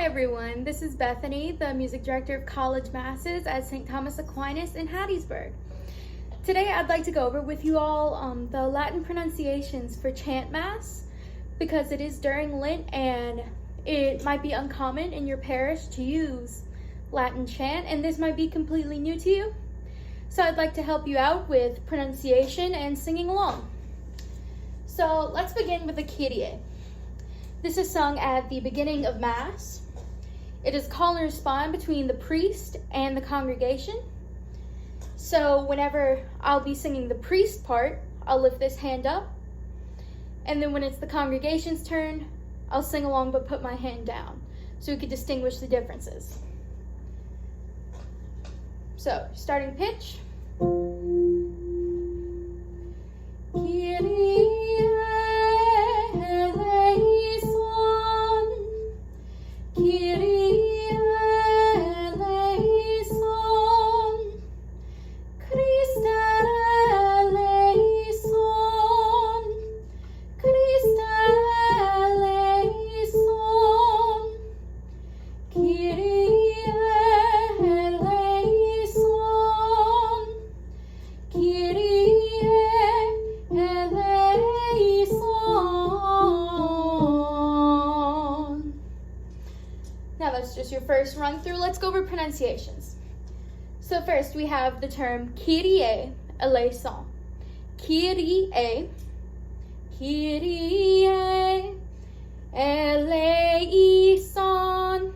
Hi everyone, this is Bethany, the music director of college masses at St. Thomas Aquinas in Hattiesburg. Today I'd like to go over with you all the Latin pronunciations for chant mass, because it is during Lent and it might be uncommon in your parish to use Latin chant, and this might be completely new to you. So I'd like to help you out with pronunciation and singing along. So let's begin with the Kyrie. This is sung at the beginning of Mass. It is call and respond between the priest and the congregation. So whenever I'll be singing the priest part, I'll lift this hand up. And then when it's the congregation's turn, I'll sing along but put my hand down, so we can distinguish the differences. So, starting pitch. Kyrie. That's just your first run through. Let's go over pronunciations. So first we have the term Kyrie eleison. Kyrie, Kyrie eleison,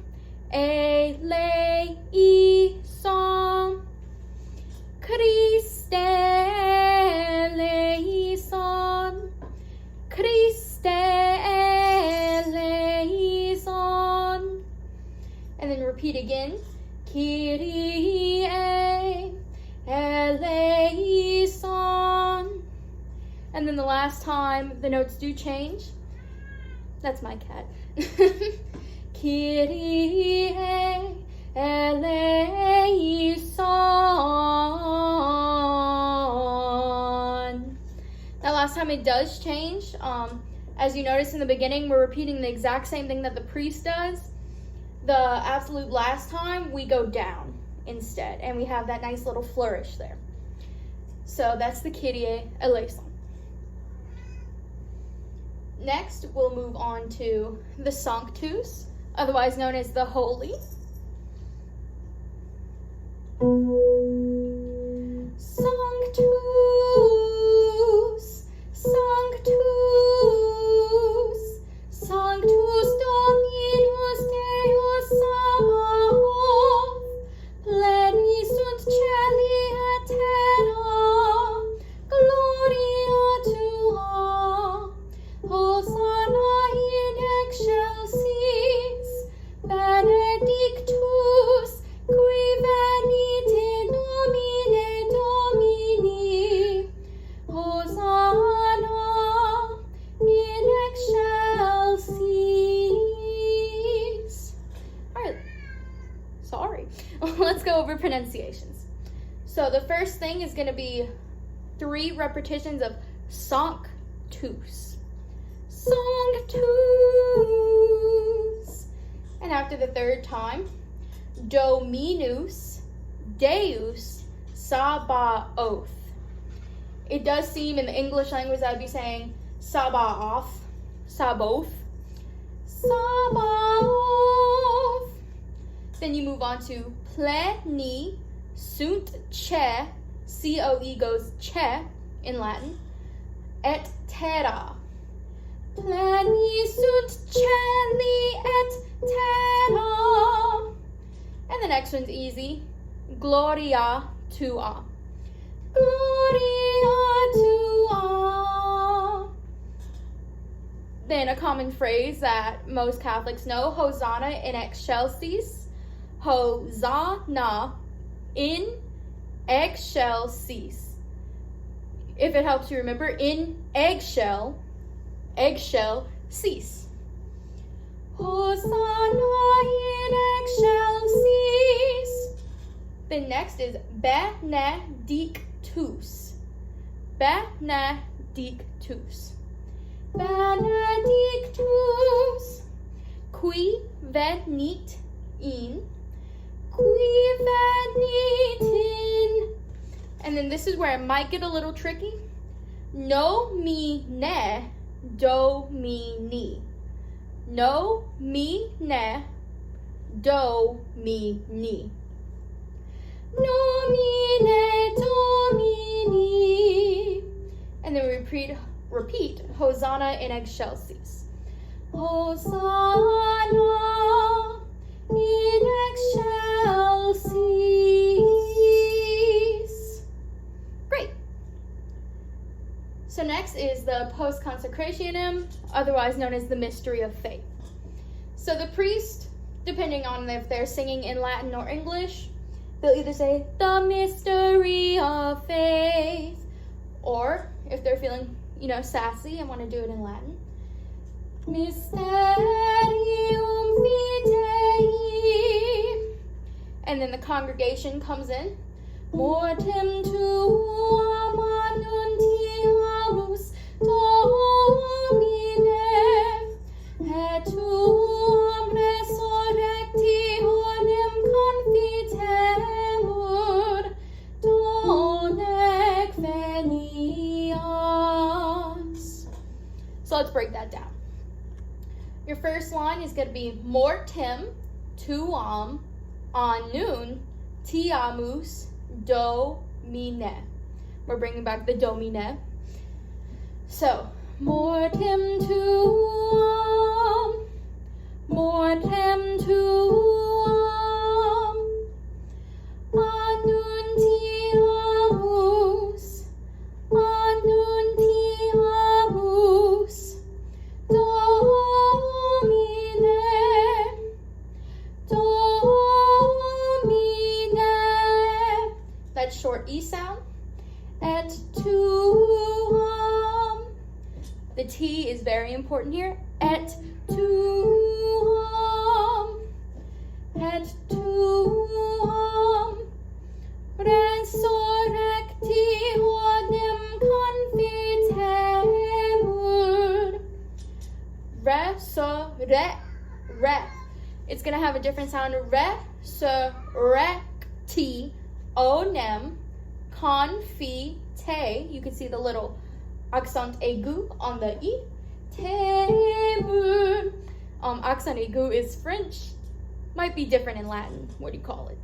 eleison, Christe eleison, Christe eleison. And then repeat again. Kyrie eleison. And then the last time the notes do change. That's my cat. Kyrie eleison. Now last time it does change. As you notice in the beginning, we're repeating the exact same thing that the priest does. The absolute last time, we go down instead, and we have that nice little flourish there. So that's the Kyrie eleison. Next, we'll move on to the Sanctus, otherwise known as the Holy. Sanctus, Sanctus, Sanctus Dominus Deus Sabaoth, pleni sunt caeli et terra, gloria tua, Hosanna in excelsis, benedictus, qui venit in nomine Domini, Hosanna in excelsis. Alright, sorry. Let's go over pronunciations. So the first thing is going to be 3 repetitions of Sanctus. Sanctus. And after the third time, Dominus Deus Sabaoth. It does seem in the English language that I'd be saying Sabaoth, Sabaoth, Sabaoth. Then you move on to pleni sunt cae, C-O-E goes cae in Latin, et terra. Pleni sunt caeli et terra. And the next one's easy. Gloria tua. Gloria tua. Then a common phrase that most Catholics know, Hosanna in excelsis. Hosanna in excelsis. If it helps you remember, in eggshell, cease. Hosanna in excelsis. The next is benedictus. Benedictus. Benedictus. qui venit in, qui venit in. And then this is where it might get a little tricky. No, mi, ne, do, mi, ni. No, mi, ne, do, mi, ni. No, mi, ne, do, mi, ni. And then we repeat Hosanna in excelsis. Hosanna in excelsis. Great. So next is the Consecrationem, otherwise known as the mystery of faith. So the priest, depending on if they're singing in Latin or English, they'll either say the mystery of faith, or if they're feeling, sassy and want to do it in Latin, Mysterium Fidei. And then the congregation comes in. Mortem tuam annuntiamus Domine, et tuam resurrectionem confitemur, donec venias. So let's break that down. Your first line is going to be mortem tuam annuntiamus Domine. We're bringing back the Domine. So, mortem tuam annuntiamus Domine. That short E sound. Et tuam. The T is very important here. Et tuam. Et tuam. Resurrectionem confitemur. It's going to have a different sound. Resurrectionem confite. You can see the little accent aigu on the E. Temur. Accent aigu is French. Might be different in Latin. What do you call it?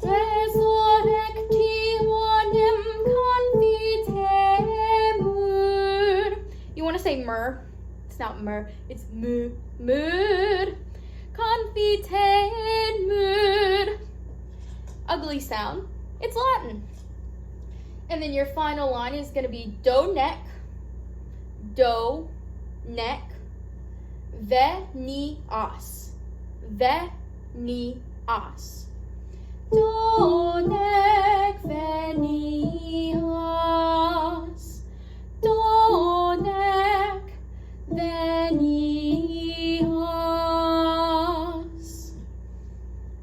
Resurrectionem confitemur. You want to say mur. It's not mur. It's mur. Confitemur. Ugly sound. It's Latin. And then your final line is going to be do neck, venias. Venias. Donec venias. Donec venias.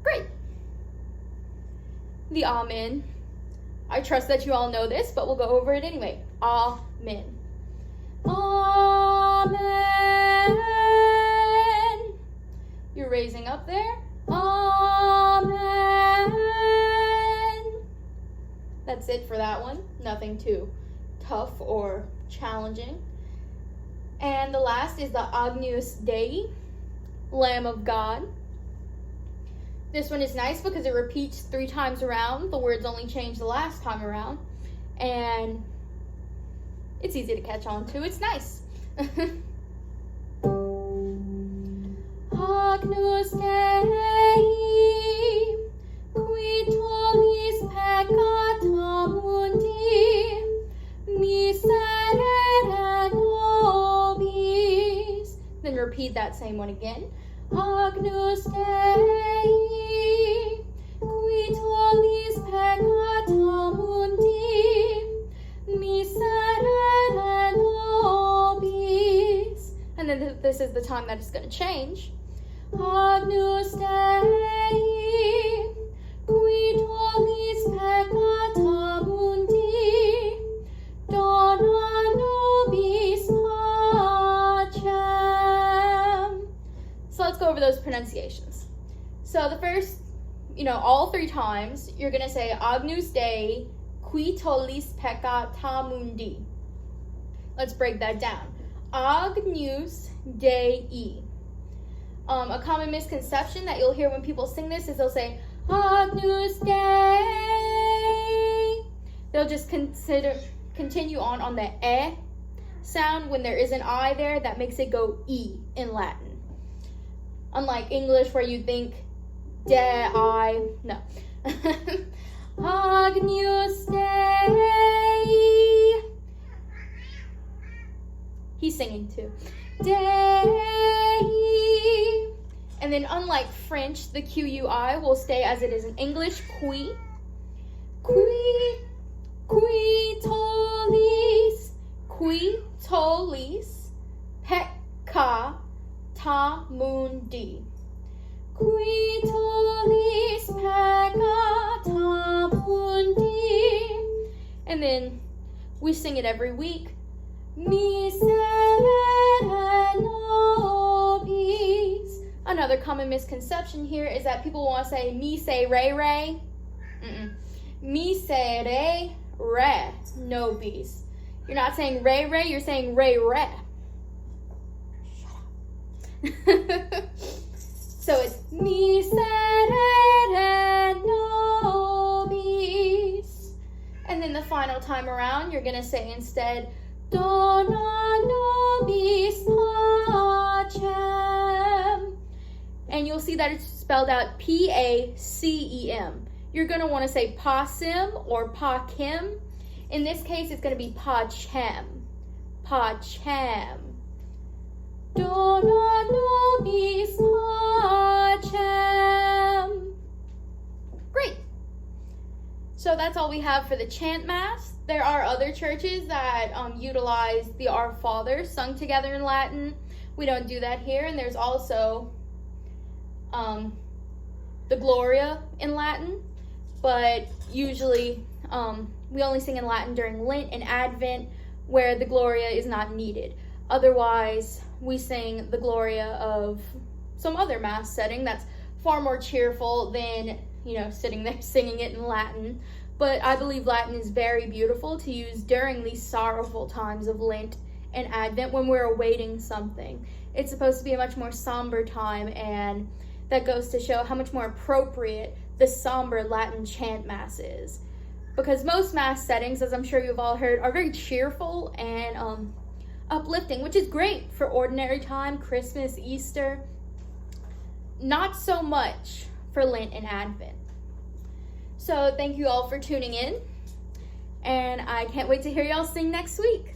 Great. The Amen. I trust that you all know this, but we'll go over it anyway. Amen. Amen. You're raising up there. Amen. That's it for that one. Nothing too tough or challenging. And the last is the Agnus Dei, Lamb of God. This one is nice because it repeats 3 times around. The words only change the last time around. And it's easy to catch on to. It's nice. Agnus Dei, qui tollis peccata mundi, miserere nobis. Then repeat that same one again. Agnus Dei, qui tollis peccata mundi, miserere nobis. And then this is the time that it's going to change. Agnus Dei, qui tollis peccata mundi, dona nobis pacem. let's go over those pronunciations. So the first, all 3 times, you're going to say Agnus Dei, qui tollis peccata mundi. Let's break that down. Agnus Dei. A common misconception that you'll hear when people sing this is they'll say, Agnus Dei. They'll just continue on the E sound when there is an I there. That makes it go E in Latin. Unlike English where you think Dei, no. Agnus Dei. He's singing too. Dei. And then unlike French, the QUI will stay as it is in English, qui. Qui tollis, peccata mundi. Qui tollis peccata mundi. And then we sing it every week. Miserere nobis. Another common misconception here is that people want to say miserere. Miserere nobis. You're not saying re, you're saying re. Shut up. So it's miserere nobis. And then the final time around, you're going to say instead, dona nobis pacem. And you'll see that it's spelled out P-A-C-E-M. You're going to want to say pacem or pacem. In this case, it's going to be pacem. Pacem. Dona nobis pacem. Great. So that's all we have for the chant mass. There are other churches that utilize the Our Father sung together in Latin. We don't do that here. And there's also the Gloria in Latin. But usually we only sing in Latin during Lent and Advent, where the Gloria is not needed. Otherwise, we sing the Gloria of some other mass setting that's far more cheerful than, sitting there singing it in Latin. But I believe Latin is very beautiful to use during these sorrowful times of Lent and Advent when we're awaiting something. It's supposed to be a much more somber time, and that goes to show how much more appropriate the somber Latin chant mass is. Because most mass settings, as I'm sure you've all heard, are very cheerful and uplifting, which is great for ordinary time, Christmas, Easter. Not so much for Lent and Advent. So thank you all for tuning in, and I can't wait to hear y'all sing next week.